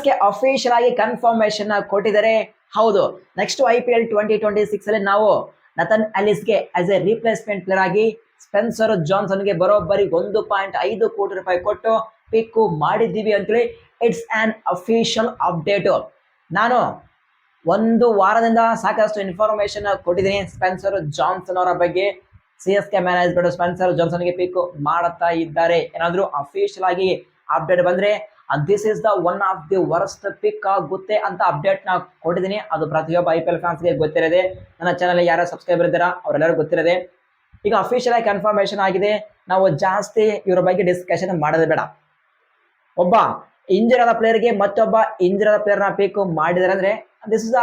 ಗೆ ಅಫಿಷಿಯಲ್ ಆಗಿ ಕನ್ಫರ್ಮೇಶನ್ ಕೊಟ್ಟಿದ್ದಾರೆ. ಹೌದು, ನೆಕ್ಸ್ಟ್ IPL 2026 ಅಲ್ಲಿ ನಾವು Nathan ಎಲಿಸ್ಗೆ as A replacement player ಆಗಿ ಸ್ಪೆನ್ಸರ್ ಜಾನ್ಸನ್ಗೆ ಬರೋಬ್ಬರಿ 1.5 ಕೋಟಿ ರೂಪಾಯಿ ಕೊಟ್ಟು ಪಿಕ್ ಮಾಡಿದ್ದೀವಿ ಅಂತೇಳಿ ಇಟ್ಸ್ ಆನ್ ಅಫಿಷಿಯಲ್ ಅಪ್ಡೇಟ್. ನಾನು ಒಂದು ವಾರದಿಂದ ಸಾಕಷ್ಟು ಇನ್ಫಾರ್ಮೇಶನ್ ಕೊಟ್ಟಿದ್ದೀನಿ ಸ್ಪೆನ್ಸರ್ ಜಾನ್ಸನ್ ಅವರ ಬಗ್ಗೆ. ಗೆ ಮ್ಯಾನೇಜ್ಮೆಂಟ್ ಸ್ಪೆನ್ಸರ್ ಜಾನ್ಸನ್ಗೆ ಪಿಕ್ ಮಾಡುತ್ತಾ ಇದ್ದಾರೆ. ಏನಾದರೂ ಅಫಿಷಿಯಲ್ ಆಗಿ ಅಪ್ಡೇಟ್ ಬಂದ್ರೆ this is the one of the worst pick ಆಗುತ್ತೆ ಅಂತ ಅಪ್ಡೇಟ್ ನ ಕೊಟ್ಟಿದ್ದೀನಿ. ಅದು ಪ್ರತಿಯೊಬ್ಬ IPL ಫ್ಯಾನ್ಸ್ಗೆ ಗೊತ್ತಿರದೆ. ನನ್ನ ಚಾನಲ್ ಯಾರು ಸಬ್ಸ್ಕ್ರೈಬರ್ ಇದ್ದಾರಾ ಅವರೆಲ್ಲರೂ ಗೊತ್ತಿರದೆ. ಈಗ ಅಫಿಷಿಯಲ್ ಆಗಿ ಕನ್ಫರ್ಮೇಶನ್ ಆಗಿದೆ. ನಾವು ಜಾಸ್ತಿ ಇವರ ಬಗ್ಗೆ ಡಿಸ್ಕಷನ್ ಮಾಡೋದು ಬೇಡ. ಒಬ್ಬ ಇಂಜರ್ ಆದ ಪ್ಲೇಯರ್ಗೆ ಮತ್ತೊಬ್ಬ ಇಂಜರ್ ಆದ ಪ್ಲೇಯರ್ ನ ಪಿಕ್ ಮಾಡಿದಾರೆ ಅಂದ್ರೆ this is the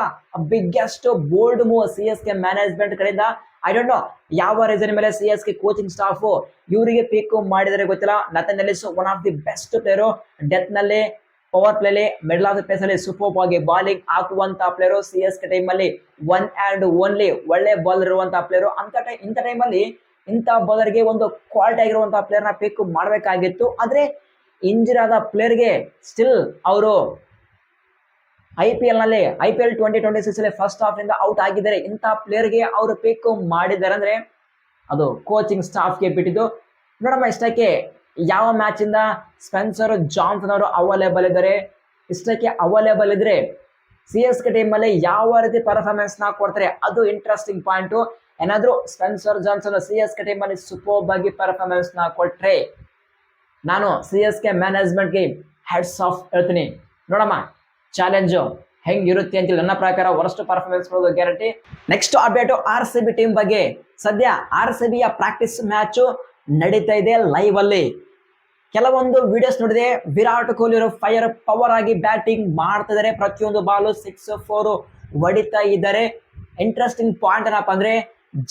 biggest bold move ಗೆ ಮ್ಯಾನೇಜ್ಮೆಂಟ್ ಕಡೆಯಿಂದ. ಐ ಡೋಂಟ್ ನೋ ಯಾವ ರೀಸನ್ ಮೇಲೆ ಗೆ ಕೋಚಿಂಗ್ ಸ್ಟಾಫ್ ಇವರಿಗೆ ಪಿಕ್ ಮಾಡಿದರೆ ಗೊತ್ತಿಲ್ಲ. Nathan Ellis one of the best player. Death ನಲ್ಲಿ, ಪವರ್ ಪ್ಲೇಲಿ, ಮಿಡಲ್ ಆಫ್ ದ ಪೇಸ್ ಅಲ್ಲಿ ಸೂಪರ್ ಆಗಿ ಬಾಲಿಂಗ್ ಹಾಕುವಂತ ಪ್ಲೇಯರ್. ಗೆ ಟೈಮ್ ಅಲ್ಲಿ ಒನ್ ಅಂಡ್ ಓನ್ಲಿ ಒಳ್ಳೆ ಬಾಲರ್ ಇರುವಂತಹ ಪ್ಲೇಯರ್. ಇಂಥ ಟೈಮ್ ಅಲ್ಲಿ ಇಂಥ ಬಾಲರ್ಗೆ ಒಂದು ಕ್ವಾಲಿಟಿ ಆಗಿರುವಂತಹ ಪ್ಲೇಯರ್ ನ ಪಿಕ್ ಮಾಡಬೇಕಾಗಿತ್ತು. ಆದ್ರೆ ಇಂಜರ್ ಆದ ಪ್ಲೇಯರ್ಗೆ ಸ್ಟಿಲ್ ಅವರು IPL 2026 ಅಲ್ಲಿ ಫಸ್ಟ್ ಹಾಫ್ ಇಂದ ಔಟ್ ಆಗಿದ್ದಾರೆ. ಇಂಥ ಪ್ಲೇಯರ್ಗೆ ಅವರು ಪಿಕ್ ಮಾಡಿದ್ದಾರೆ ಅಂದ್ರೆ ಅದು ಕೋಚಿಂಗ್ ಸ್ಟಾಫ್ಗೆ ಬಿಟ್ಟಿದ್ದು. ನೋಡಮ್ಮ, ಇಷ್ಟಕ್ಕೆ ಯಾವ ಮ್ಯಾಚ್ ಇಂದ ಸ್ಪೆನ್ಸರ್ ಜಾನ್ಸನ್ ಅವರು ಅವೈಲೇಬಲ್ ಇದ್ದಾರೆ, ಇಷ್ಟಕ್ಕೆ ಅವೈಲೇಬಲ್ ಇದ್ರೆ ಗೆ ಟೀಮ್ ಅಲ್ಲಿ ಯಾವ ರೀತಿ ಪರ್ಫಾರ್ಮೆನ್ಸ್ ನ ಕೊಡ್ತಾರೆ ಅದು ಇಂಟ್ರೆಸ್ಟಿಂಗ್ ಪಾಯಿಂಟ್. ಏನಾದ್ರೂ ಸ್ಪೆನ್ಸರ್ ಜಾನ್ಸನ್ ಗೆ ಟೀಮ್ ಅಲ್ಲಿ ಸೂಪರ್ ಆಗಿ ಪರ್ಫಾರ್ಮೆನ್ಸ್ ನ ಕೊಟ್ರೆ ನಾನು ಗೆ ಮ್ಯಾನೇಜ್ಮೆಂಟ್ಗೆ ಹೆಡ್ಸ್ ಆಫ್ ಹೇಳ್ತೀನಿ. ನೋಡಮ್ಮ, ಚಾಲೆಂಜ್ ಹೆಂಗಿರುತ್ತೆ ಅಂತ ನನ್ನ ಪ್ರಕಾರ ವರ್ಸ್ಟ್ ಪರ್ಫಾರ್ಮೆನ್ಸ್ ಕೊಡೋದು guarantee. Next update RCB team ಬಗ್ಗೆ. ಸದ್ಯ RCB ಯ ಪ್ರಾಕ್ಟೀಸ್ ಮ್ಯಾಚ್ ನಡೀತಾ ಇದೆ ಲೈವ್ ಅಲ್ಲಿ. ಕೆಲವೊಂದು ವಿಡಿಯೋಸ್ ನೋಡಿದೆ, ವಿರಾಟ್ ಕೊಹ್ಲಿ ಅವರು ಫೈರ್ ಪವರ್ ಆಗಿ ಬ್ಯಾಟಿಂಗ್ ಮಾಡ್ತಾ ಇದ್ದಾರೆ. ಪ್ರತಿಯೊಂದು ಬಾಲು 6-4 ಹೊಡಿತಾ ಇದ್ದಾರೆ. ಇಂಟ್ರೆಸ್ಟಿಂಗ್ ಪಾಯಿಂಟ್ ಏನಪ್ಪ ಅಂದ್ರೆ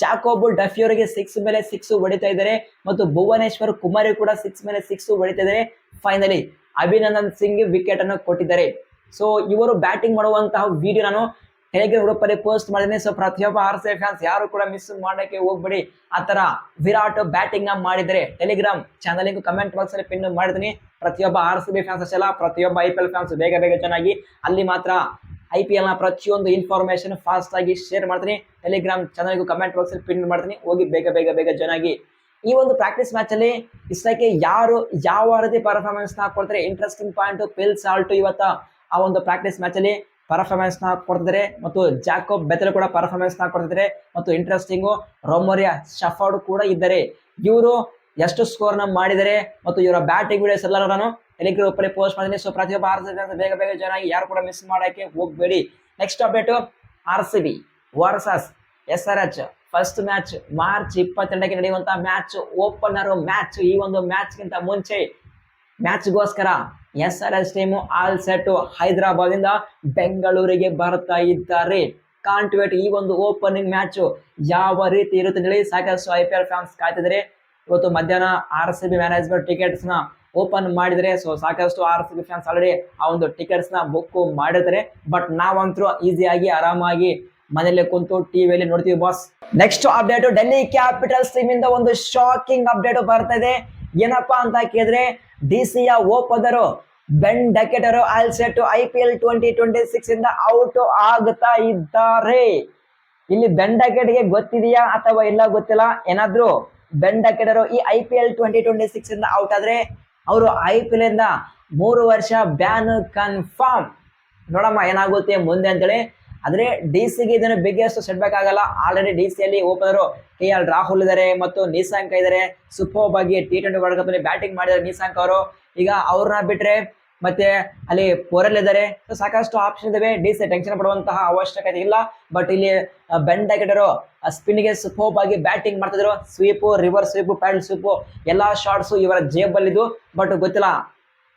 ಜಾಕೋಬ್ ಡಫಿ ಅವರಿಗೆ 6 ಮೇಲೆ 6 ಹೊಡಿತಾ ಇದ್ದಾರೆ ಮತ್ತು ಭುವನೇಶ್ವರ್ ಕುಮಾರಿ ಕೂಡ 6 ಮೇಲೆ 6 ಹೊಡಿತಾ ಇದ್ದಾರೆ. ಫೈನಲಿ ಅಭಿನಂದನ್ ಸಿಂಗ್ ವಿಕೆಟ್ ಅನ್ನು ಕೊಟ್ಟಿದ್ದಾರೆ. ಸೊ ಇವರು ಬ್ಯಾಟಿಂಗ್ ಮಾಡುವಂತಹ ವಿಡಿಯೋ ನಾನು ಟೆಲಿಗ್ರಾಮ್ ಗ್ರೂಪ್ ಅಲ್ಲಿ ಪೋಸ್ಟ್ ಮಾಡಿದ್ದೀನಿ. ಸೊ ಪ್ರತಿಯೊಬ್ಬ RCB ಫ್ಯಾನ್ಸ್ ಯಾರು ಕೂಡ ಮಿಸ್ ಮಾಡಕ್ಕೆ ಹೋಗ್ಬೇಡಿ. ಆತರ ವಿರಾಟ್ ಬ್ಯಾಟಿಂಗ್ ನ ಮಾಡಿದರೆ ಟೆಲಿಗ್ರಾಮ್ ಚಾನಲ್ ಕಮೆಂಟ್ ಬಾಕ್ಸ್ ಅಲ್ಲಿ ಪಿನ್ ಮಾಡಿದ್ದೀನಿ. ಪ್ರತಿಯೊಬ್ಬ RCB ಫ್ಯಾನ್ಸ್ ಅಷ್ಟೆಲ್ಲ ಪ್ರತಿಯೊಬ್ಬ IPL ಫ್ಯಾನ್ಸ್ ಬೇಗ ಚೆನ್ನಾಗಿ ಅಲ್ಲಿ ಮಾತ್ರ IPL ನ ಪ್ರತಿಯೊಂದು ಇನ್ಫಾರ್ಮೇಶನ್ ಫಾಸ್ಟ್ ಆಗಿ ಶೇರ್ ಮಾಡ್ತೀನಿ. ಟೆಲಿಗ್ರಾಮ್ ಚಾನಲ್ ಕಮೆಂಟ್ ಬಾಕ್ಸ್ ಅಲ್ಲಿ ಪಿನ್ ಮಾಡ್ತೀನಿ. ಹೋಗಿ ಬೇಗ ಚೆನ್ನಾಗಿ ಈ ಒಂದು ಪ್ರಾಕ್ಟೀಸ್ ಮ್ಯಾಚ್ ಅಲ್ಲಿ ಇಷ್ಟಕ್ಕೆ ಯಾರು ಯಾವ ರೀತಿ ಪರ್ಫಾರ್ಮೆನ್ಸ್ ನ ಕೊಡ್ತಾರೆ ಇಂಟ್ರೆಸ್ಟಿಂಗ್ ಪಾಯಿಂಟ್. ಪಿಲ್ ಸಾಲ್ಟ್ ಇವತ್ತ ಆ ಒಂದು ಪ್ರಾಕ್ಟೀಸ್ ಮ್ಯಾಚ್ ಅಲ್ಲಿ ಪರ್ಫಾರ್ಮೆನ್ಸ್ ನ ಕೊಡ್ತಿದ್ದಾರೆ ಮತ್ತು ಜಾಕೋಬ್ ಬೆಥೆಲ್ ಕೂಡ ಪರ್ಫಾರ್ಮೆನ್ಸ್ ನ ಕೊಡ್ತಿದ್ದಾರೆ ಮತ್ತು ಇಂಟ್ರೆಸ್ಟಿಂಗ್ ರೊಮೋರಿಯಾ ಶಫರ್ಡ್ ಕೂಡ ಇದ್ದಾರೆ. ಇವರು ಎಷ್ಟು ಸ್ಕೋರ್ ನ ಮಾಡಿದ್ದಾರೆ ಮತ್ತು ಇವರ ಬ್ಯಾಟಿಂಗ್ ವಿಡಿಯೋಸ್ ಎಲ್ಲ ನಾನು ಟೆಲಿಗ್ರಾಮ್ ಅಲ್ಲಿ ಪೋಸ್ಟ್ ಮಾಡಿದ್ದೀನಿ. ಸೊ ಪ್ರತಿಯೊಬ್ಬ RCB ಬೇಗ ಚೆನ್ನಾಗಿ ಯಾರು ಕೂಡ ಮಿಸ್ ಮಾಡಕ್ಕೆ ಹೋಗ್ಬೇಡಿ. Next update RCB versus SRH first match March 22ಕ್ಕೆ ನಡೆಯುವಂತಹ ಮ್ಯಾಚ್, ಓಪನರ್ ಮ್ಯಾಚ್. ಈ ಒಂದು ಮ್ಯಾಚ್ ಗಿಂತ ಮುಂಚೆ ಮ್ಯಾಚ್ಗೋಸ್ಕರ SRH team all set Hyderabad ಇಂದ ಬೆಂಗಳೂರಿಗೆ ಬರ್ತಾ ಇದ್ದಾರೆ. Can't wait. ಈ ಒಂದು ಓಪನಿಂಗ್ ಮ್ಯಾಚ್ ಯಾವ ರೀತಿ ಇರುತ್ತೆ ಹೇಳಿ ಸಾಕಷ್ಟು IPL ಫ್ಯಾನ್ಸ್ ಕಾಯ್ತಿದ್ದಾರೆ. ಇವತ್ತು ಮಧ್ಯಾಹ್ನ RCB ಮ್ಯಾನೇಜ್ಮೆಂಟ್ ಟಿಕೆಟ್ಸ್ ನ ಓಪನ್ ಮಾಡಿದರೆ ಸೊ ಸಾಕಷ್ಟು RCB ಫ್ಯಾನ್ಸ್ ಆಲ್ರೆಡಿ ಆ ಒಂದು ಟಿಕೆಟ್ಸ್ ನ ಬುಕ್ ಮಾಡಿರ್ತಾರೆ. ಬಟ್ ನಾವಂತರೂ ಈಸಿಯಾಗಿ ಆರಾಮಾಗಿ ಮನೆಯಲ್ಲೇ ಕುಂತು ಟಿವಿಯಲ್ಲಿ ನೋಡ್ತೀವಿ boss. Next update Delhi capitals team ಇಂದ ಒಂದು ಶಾಕಿಂಗ್ ಅಪ್ಡೇಟ್ ಬರ್ತಾ ಇದೆ. ಏನಪ್ಪಾ ಅಂತ ಕೇಳಿದ್ರೆ DC ಯ ಓಪನರ್ ಬೆನ್ ಡಕೆಟರ್ ಆಲ್ ಸೆಟ್ IPL 2026 ಇಂದ ಔಟ್ ಆಗ್ತಾ ಇದ್ದಾರೆ. ಇಲ್ಲಿ ಬೆನ್ ಡಕೆಟ್ಗೆ ಗೊತ್ತಿದೆಯಾ ಅಥವಾ ಇಲ್ಲ ಗೊತ್ತಿಲ್ಲ. ಏನಾದ್ರೂ ಬೆನ್ ಡಕೆಟರ್ ಈ IPL 2026 ಇಂದ ಔಟ್ ಆದ್ರೆ ಅವರು IPL ಇಂದ 3 ವರ್ಷ ಬ್ಯಾನ್ ಕನ್ಫರ್ಮ್. ನೋಡಮ್ಮ ಏನಾಗುತ್ತೆ ಮುಂದೆ ಅಂತೇಳಿ. ಆದ್ರೆ DC ಗೆ ಇದನ್ನು ಬಿಗ್ಗೆಸ್ಟ್ ಸೆಟ್ ಬ್ಯಾಕ್ ಆಗಲ್ಲ. ಆಲ್ರೆಡಿ DC ಯಲ್ಲಿ ಓಪನರ್ KL ರಾಹುಲ್ ಇದ್ದಾರೆ ಮತ್ತು ನಿಸಾಂಕ್ ಇದ್ದಾರೆ. ಸೂಪರ್ ಆಗಿ T20 ವರ್ಲ್ಡ್ ಕಪ್ ಅಲ್ಲಿ ಬ್ಯಾಟಿಂಗ್ ಮಾಡಿದ್ದಾರೆ ನಿಸಾಂಕ್ ಅವರು. ಈಗ ಅವ್ರನ್ನ ಬಿಟ್ರೆ ಮತ್ತೆ ಅಲ್ಲಿ ಪೋರೆಲ್ ಇದ್ದಾರೆ. ಸಾಕಷ್ಟು ಆಪ್ಷನ್ ಇದಾವೆ. DC ಟೆನ್ಷನ್ ಪಡುವಂತಹ ಅವಶ್ಯಕತೆ ಇಲ್ಲ. ಬಟ್ ಇಲ್ಲಿ ಬೆನ್ ಡಕೆಟರ್ ಸ್ಪಿನ್ ಗೆ ಸೂಪರ್ ಆಗಿ ಬ್ಯಾಟಿಂಗ್ ಮಾಡ್ತಿದ್ರು. Sweep, reverse sweep, paddle sweep ಎಲ್ಲಾ ಶಾಟ್ಸ್ ಇವರ ಜೇಬಲ್ಲಿದ್ದು. ಬಟ್ ಗೊತ್ತಿಲ್ಲ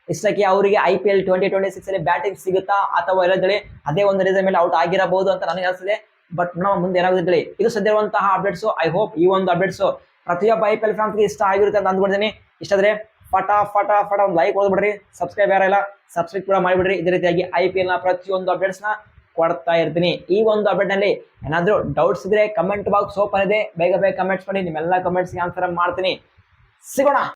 ಇಷ್ಟಕ್ಕೆ ಅವರಿಗೆ IPL 2026 ಅಲ್ಲಿ ಬ್ಯಾಟಿಂಗ್ ಸಿಗುತ್ತಾ ಅಥವಾ ಇಲ್ಲದಳಿ ಅದೇ ಒಂದು ರೀಸನ್ ಮೇಲೆ ಔಟ್ ಆಗಿರಬಹುದು ಅಂತ ನನಗೆ ಅನಿಸ್ತದೆ. ಬಟ್ ನಾವು ಮುಂದೆ ಏನಾಗುತ್ತದೆ. ಇದು ಸದ್ಯ ಇರುವಂತಹ ಅಪ್ಡೇಟ್ಸ್. ಐ ಹೋಪ್ ಈ ಒಂದು ಅಪ್ಡೇಟ್ಸ್ ಪ್ರತಿಯೊಬ್ಬ IPL ಫ್ಯಾನ್ಸ್ಗೆ ಇಷ್ಟ ಆಗಿರುತ್ತೆ ಅಂತ ಅಂದ್ಕೊಂಡಿದ್ದೀನಿ. ಇಷ್ಟ ಆದ್ರೆ ಫಟ ಒಂದು ಲೈಕ್ ಹೊಡೆದ್ಬಿಡ್ರಿ. ಸಬ್ಸ್ಕ್ರೈಬ್ ಯಾರಿಲ್ಲ ಸಬ್ಸ್ಕ್ರೈಬ್ ಕೂಡ ಮಾಡಿಬಿಡ್ರಿ. ಇದೇ ರೀತಿಯಾಗಿ IPL ನ ಪ್ರತಿಯೊಂದು ಅಪ್ಡೇಟ್ಸ್ ನ ಕೊಡ್ತಾ ಇರ್ತೀನಿ. ಈ ಒಂದು ಅಪ್ಡೇಟ್ ನಲ್ಲಿ ಏನಾದ್ರೂ ಡೌಟ್ಸ್ ಇದ್ರೆ ಕಮೆಂಟ್ ಬಾಕ್ಸ್ ಓಪನ್ ಇದೆ. ಬೇಗ ಕಮೆಂಟ್ಸ್ ಮಾಡಿ. ನಿಮ್ಮೆಲ್ಲ ಕಮೆಂಟ್ಸ್ಗೆ ಆನ್ಸರ್ ಮಾಡ್ತೀನಿ. ಸಿಗೋಣ.